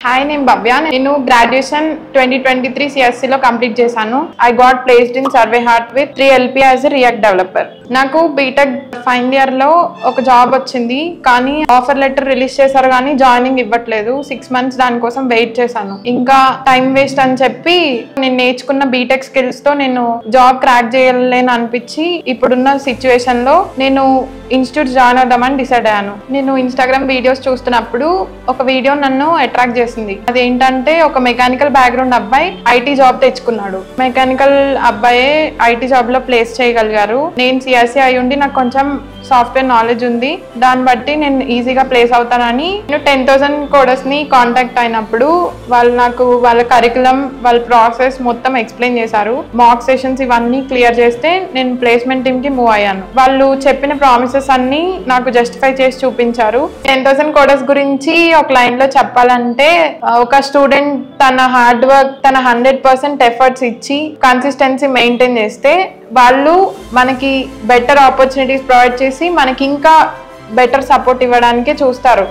Hi, నేను భవ్య. నేను graduation 2023 CSC లో కంప్లీట్ చేశాను. I got placed in survey heart with 3 LP as a react developer. నాకు BTech final year లో ఒక జాబ్ వచ్చింది, కానీ ఆఫర్ లెటర్ రిలీజ్ చేశారు కానీ జాయినింగ్ ఇవ్వట్లేదు. 6 months దానికోసం వెయిట్ చేశాను. ఇంకా టైం వేస్ట్ అని చెప్పి నేను నేర్చుకున్న బీటెక్ స్కిల్స్ తో నేను జాబ్ క్రాక్ చేయలేని అనిపించి ఇప్పుడున్న సిచ్యువేషన్ లో నేను ఇన్స్టిట్యూట్ జాయిన్ అవుదామని డిసైడ్ అయ్యాను. నేను ఇన్స్టాగ్రామ్ వీడియోస్ చూస్తున్నప్పుడు ఒక వీడియో నన్ను అట్రాక్ట్ చేసింది. అదేంటంటే ఒక మెకానికల్ బ్యాక్గ్రౌండ్ అబ్బాయి ఐటీ జాబ్ తెచ్చుకున్నాడు. మెకానికల్ అబ్బాయే ఐటీ జాబ్ లో ప్లేస్ చేయగలిగారు. నేను సిఎస్సి అయి ఉండి నాకు కొంచెం సాఫ్ట్వేర్ నాలెడ్జ్ ఉంది, దాన్ని బట్టి నేను ఈజీగా ప్లేస్ అవుతానని నేను 10,000 కోడర్స్ ని కాంటాక్ట్ అయినప్పుడు వాళ్ళు నాకు వాళ్ళ కరికులం, వాళ్ళ ప్రాసెస్ మొత్తం ఎక్స్ప్లెయిన్ చేశారు. మాక్ సెషన్స్ ఇవన్నీ క్లియర్ చేస్తే నేను ప్లేస్మెంట్ టీమ్ కి మూవ్ అయ్యాను. వాళ్ళు చెప్పిన ప్రామిసెస్ అన్ని నాకు జస్టిఫై చేసి చూపించారు. 10,000 కోడర్స్ గురించి ఒక లైన్ లో చెప్పాలంటే, ఒక స్టూడెంట్ తన హార్డ్ వర్క్, తన 100% ఎఫర్ట్స్ ఇచ్చి కన్సిస్టెన్సీ మెయింటైన్ చేస్తే వాళ్ళు మనకి బెటర్ ఆపర్చునిటీస్ ప్రొవైడ్ చేసి మనకి ఇంకా బెటర్ సపోర్ట్ ఇవ్వడానికే చూస్తారు.